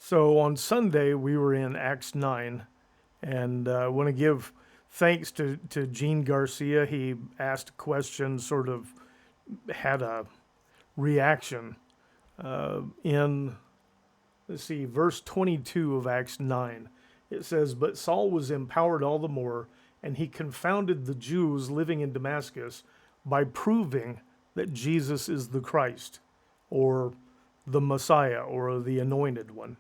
So on Sunday, we were in Acts 9, and I want to give thanks to Gene Garcia. He asked a question, sort of had a reaction in, let's see, verse 22 of Acts 9. It says, "But Saul was empowered all the more, and he confounded the Jews living in Damascus by proving that Jesus is the Christ, or the Messiah, or the Anointed One."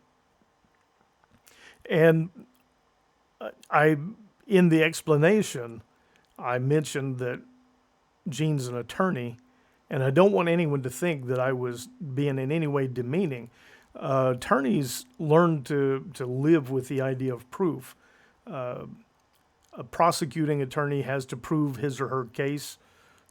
And I, in the explanation, I mentioned that Gene's an attorney, and I don't want anyone to think that I was being in any way demeaning. Attorneys learn to live with the idea of proof. A prosecuting attorney has to prove his or her case,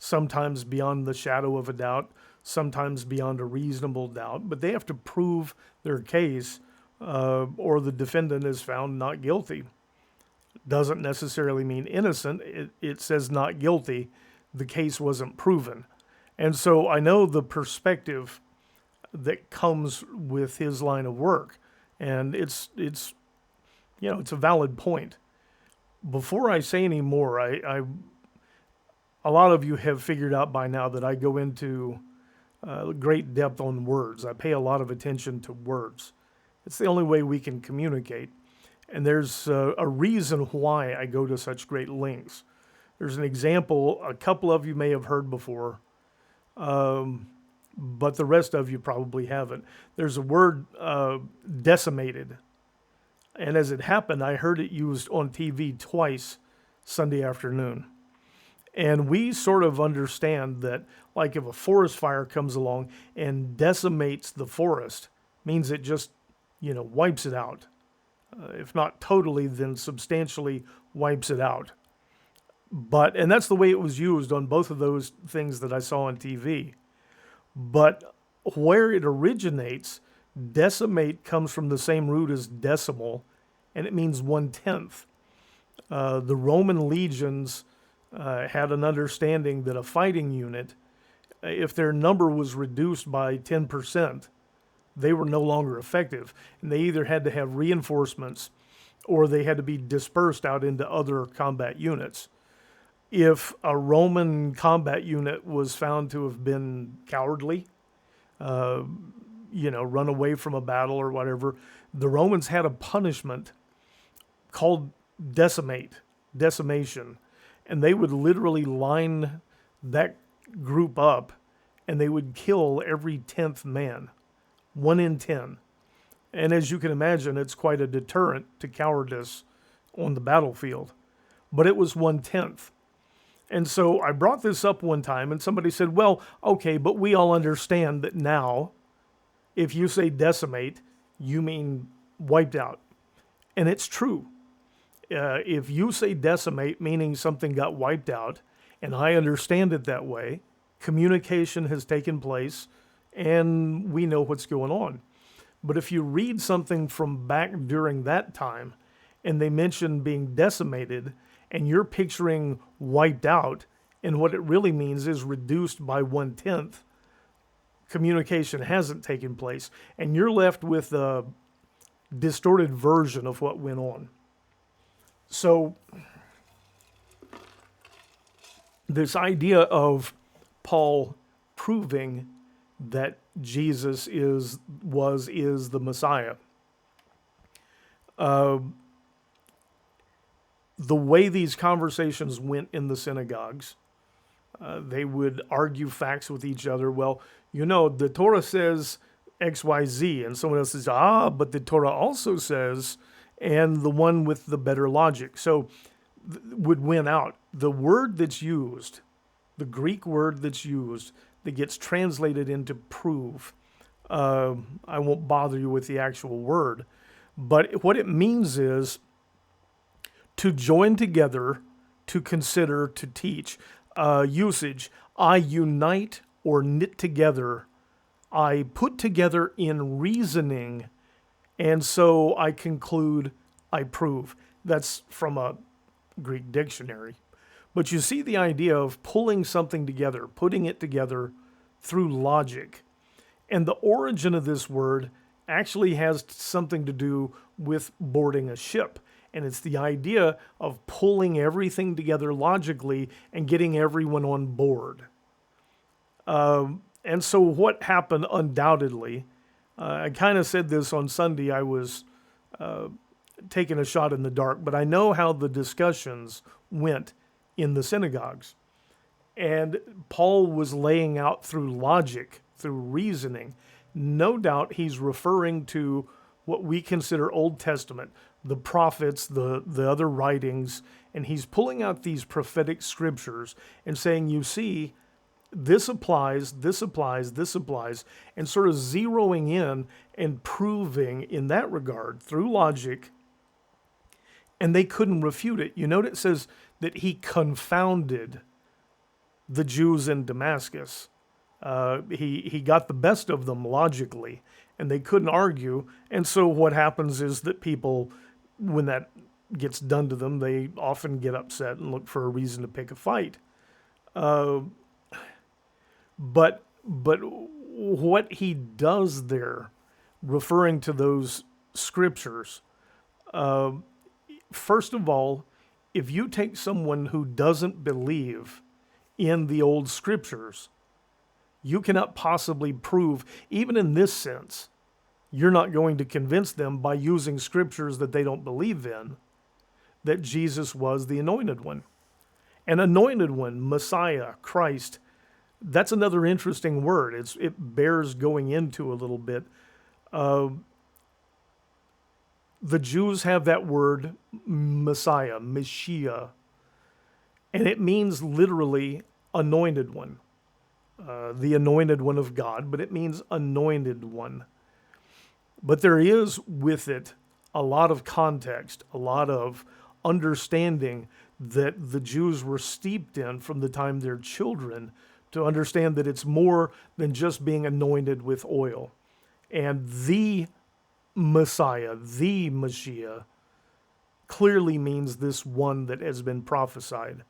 sometimes beyond the shadow of a doubt, sometimes beyond a reasonable doubt, but they have to prove their case, or the defendant is found not guilty. Doesn't necessarily mean innocent. It says not guilty. The case wasn't proven. And so I know the perspective that comes with his line of work. And it's a valid point. Before I say any more, a lot of you have figured out by now that I go into great depth on words. I pay a lot of attention to words. It's the only way we can communicate. And there's a reason why I go to such great lengths. There's an example a couple of you may have heard before, but the rest of you probably haven't. There's a word, decimated. And as it happened, I heard it used on TV twice Sunday afternoon. And we sort of understand that, like if a forest fire comes along and decimates the forest, means it just, wipes it out. If not totally, then substantially wipes it out. And that's the way it was used on both of those things that I saw on TV. But where it originates, decimate comes from the same root as decimal, and it means 1/10. The Roman legions had an understanding that a fighting unit, if their number was reduced by 10%, they were no longer effective. And they either had to have reinforcements or they had to be dispersed out into other combat units. If a Roman combat unit was found to have been cowardly, run away from a battle or whatever, the Romans had a punishment called decimation. And they would literally line that group up and they would kill every 10th man, 1 in 10. And as you can imagine, it's quite a deterrent to cowardice on the battlefield. But it was 1/10. And so I brought this up one time and somebody said, well, okay, but we all understand that now, if you say decimate, you mean wiped out. And it's true. If you say decimate, meaning something got wiped out, and I understand it that way, communication has taken place and we know what's going on. But if you read something from back during that time and they mention being decimated and you're picturing wiped out, and what it really means is reduced by 1/10, communication hasn't taken place, and you're left with a distorted version of what went on. So this idea of Paul proving that Jesus is the Messiah. The way these conversations went in the synagogues, they would argue facts with each other. Well, the Torah says X, Y, Z, and someone else says, but the Torah also says, and the one with the better logic. So would win out. The word that's used, the Greek word that's used, that gets translated into prove. I won't bother you with the actual word, but what it means is to join together, to consider, to teach. Usage, I unite or knit together. I put together in reasoning, and so I conclude, I prove. That's from a Greek dictionary. But you see the idea of pulling something together, putting it together through logic. And the origin of this word actually has something to do with boarding a ship. And it's the idea of pulling everything together logically and getting everyone on board. And so, what happened undoubtedly, I kind of said this on Sunday, I was taking a shot in the dark, but I know how the discussions went in the synagogues. And Paul was laying out through logic, through reasoning. No doubt he's referring to what we consider Old Testament, the prophets, the other writings, and he's pulling out these prophetic scriptures and saying, you see, this applies, this applies, this applies, and sort of zeroing in and proving in that regard through logic, and they couldn't refute it. You note it says that he confounded the Jews in Damascus. He got the best of them logically, and they couldn't argue. And so what happens is that people, when that gets done to them, they often get upset and look for a reason to pick a fight. But what he does there, referring to those scriptures, first of all, if you take someone who doesn't believe in the old scriptures, you cannot possibly prove, even in this sense, you're not going to convince them by using scriptures that they don't believe in, that Jesus was the anointed one. An anointed one, Messiah, Christ, that's another interesting word. It bears going into a little bit. The Jews have that word Messiah, Mashiach, and it means literally anointed one, the anointed one of God, but it means anointed one. But there is with it a lot of context, a lot of understanding that the Jews were steeped in from the time they're children, to understand that it's more than just being anointed with oil. And the Messiah, the Mashiach, clearly means this one that has been prophesied.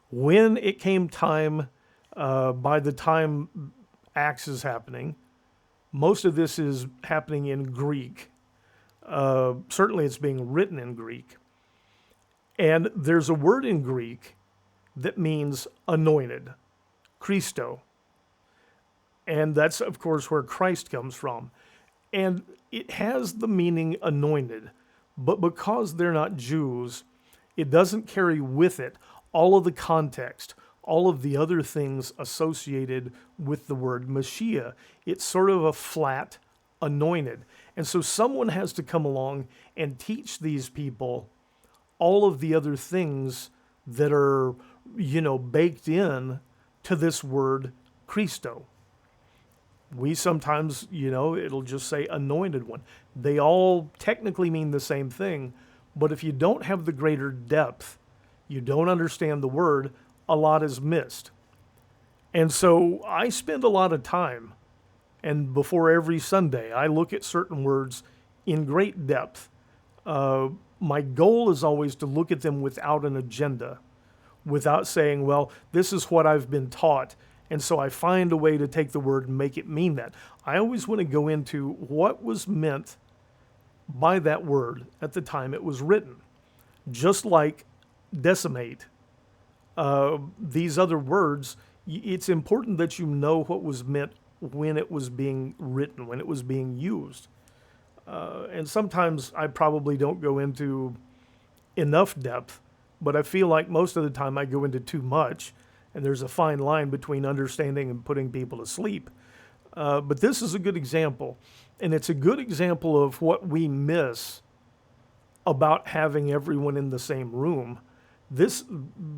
When it came time, by the time Acts is happening, most of this is happening in Greek. Certainly it's being written in Greek. And there's a word in Greek that means anointed, Christo. And that's, of course, where Christ comes from. And it has the meaning anointed, but because they're not Jews, it doesn't carry with it all of the context, all of the other things associated with the word Mashiach. It's sort of a flat anointed. And so someone has to come along and teach these people all of the other things that are, baked in to this word Christo. We sometimes, it'll just say anointed one. They all technically mean the same thing, but if you don't have the greater depth, you don't understand the word, a lot is missed. And so I spend a lot of time, and before every Sunday, I look at certain words in great depth. My goal is always to look at them without an agenda, without saying, well, this is what I've been taught, and so I find a way to take the word and make it mean that. I always want to go into what was meant by that word at the time it was written. Just like decimate, these other words, it's important that you know what was meant when it was being written, when it was being used. And sometimes I probably don't go into enough depth, but I feel like most of the time I go into too much, and there's a fine line between understanding and putting people to sleep. But this is a good example, and it's a good example of what we miss about having everyone in the same room. This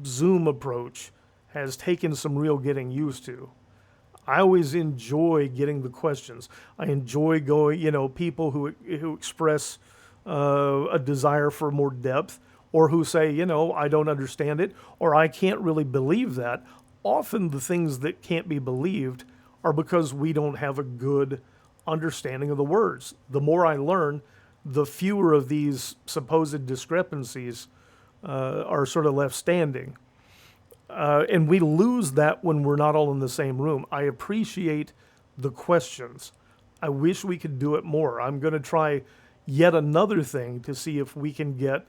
Zoom approach has taken some real getting used to. I always enjoy getting the questions. I enjoy going, people who express a desire for more depth, or who say, I don't understand it, or I can't really believe that. Often the things that can't be believed are because we don't have a good understanding of the words. The more I learn, the fewer of these supposed discrepancies are sort of left standing. And we lose that when we're not all in the same room. I appreciate the questions. I wish we could do it more. I'm going to try yet another thing to see if we can get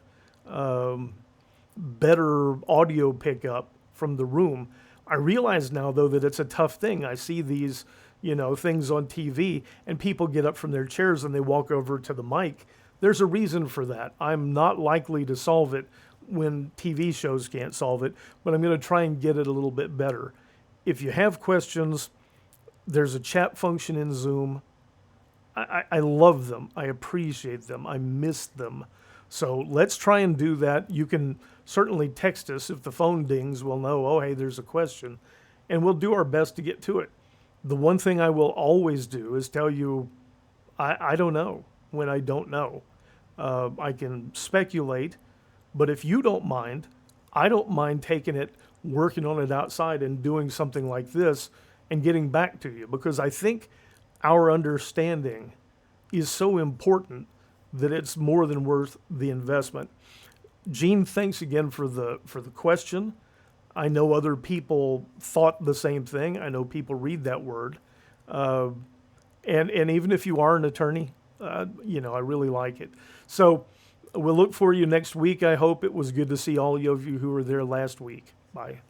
better audio pickup from the room. I realize now, though, that it's a tough thing. I see these, things on TV, and people get up from their chairs and they walk over to the mic. There's a reason for that. I'm not likely to solve it when TV shows can't solve it, but I'm going to try and get it a little bit better. If you have questions, there's a chat function in Zoom. I love them. I appreciate them. I miss them. So let's try and do that. You can certainly text us. If the phone dings, we'll know, oh, hey, there's a question. And we'll do our best to get to it. The one thing I will always do is tell you, I don't know when I don't know. I can speculate, but if you don't mind, I don't mind taking it, working on it outside and doing something like this and getting back to you, because I think our understanding is so important that it's more than worth the investment. Gene, thanks again for the question. I know other people thought the same thing. I know people read that word, and even if you are an attorney, I really like it. So we'll look for you next week. I hope it was good to see all of you who were there last week. Bye.